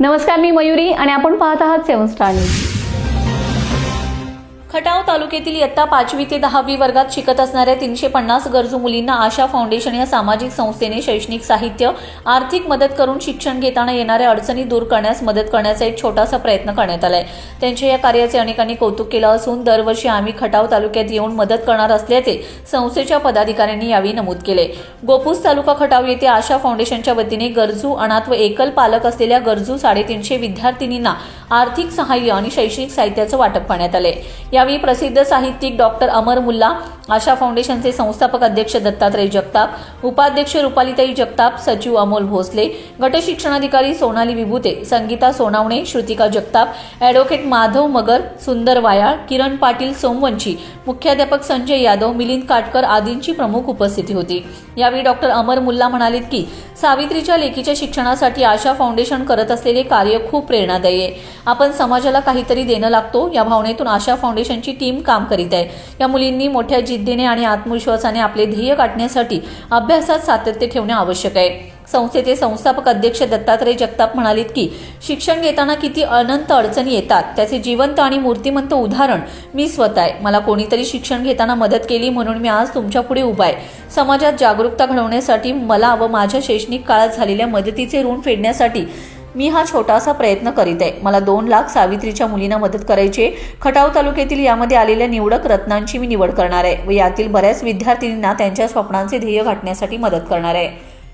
नमस्कार, मी मयुरी आणि आपण पाहत आहात 7 स्टार न्यूज। खटाव तालुक्यातील इयत्ता 5वी ते 10वी वर्गात शिकत असणाऱ्या 350 गरजू मुलींना आशा फाउंडेशन या सामाजिक संस्थेने शैक्षणिक साहित्य, आर्थिक मदत करून शिक्षण घेताना येणाऱ्या अडचणी दूर करण्यास मदत करण्याचा एक छोटासा प्रयत्न करण्यात आलाय। त्यांच्या या कार्याचे अनेकांनी कौतुक केलं असून दरवर्षी आम्ही खटाव तालुक्यात येऊन मदत करणार असल्याचे संस्थेच्या पदाधिकाऱ्यांनी यावेळी नमूद केले। गोपूस तालुका खटाव येथे आशा फाउंडेशनच्या वतीने गरजू, अनाथ व एकल पालक असलेल्या गरजू 350 विद्यार्थिनींना आर्थिक सहाय्य आणि शैक्षणिक साहित्याचं वाटप करण्यात आले। यावेळी प्रसिद्ध साहित्यिक डॉक्टर अमर मुल्ला, आशा फाउंडेशनचे संस्थापक अध्यक्ष दत्तात्रय जगताप, उपाध्यक्ष रुपालीताई जगताप, सचिव अमोल भोसले, गट शिक्षणाधिकारी सोनाली विभूते, संगीता सोनावणे, श्रुतिका जगताप, ॲडव्होकेट माधव मगर, सुंदर वायाळ, किरण पाटील सोमवंशी, मुख्याध्यापक संजय यादव, मिलिंद काटकर आदींची प्रमुख उपस्थिती होती। यावेळी डॉक्टर अमर मुल्ला म्हणाले की सावित्रीच्या लेकीच्या शिक्षणासाठी आशा फाउंडेशन करत असलेले कार्य खूप प्रेरणादायी आहे। आपण समाजाला काहीतरी देणं लागतो या भावनेतून आशा फाउंडेशनची टीम काम करीत आहे। या मुलींनी मोठ्या जिद्दीने आणि आत्मविश्वासाने आपले ध्येय गाठण्यासाठी अभ्यासात सातत्य ठेवणे आवश्यक आहे। संस्थेचे संस्थापक अध्यक्ष दत्तात्रय जगताप म्हणाले की शिक्षण घेताना किती अनंत अडचणी येतात त्याचे जिवंत आणि मूर्तिमंत उदाहरण मी स्वतः आहे। मला कोणीतरी शिक्षण घेताना मदत केली म्हणून मी आज तुमच्या पुढे उभा आहे। समाजात जागरूकता घडवण्यासाठी मला व माझ्या शैक्षणिक काळात झालेल्या मदतीचे ऋण फेडण्यासाठी मी हा छोटासा प्रयत्न करीत आहे। मला 2 लाख सावित्रीच्या मुलींना मदत करायची। खटाव तालुक्यातील यामध्ये आलेल्या निवडक रत्नांची मी निवड करणार आहे व यातील बऱ्याच विद्यार्थिनींना त्यांच्या स्वप्नांचे ध्येय गाठण्यासाठी मदत करणार आहे।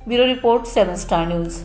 Bureau report 7 star news.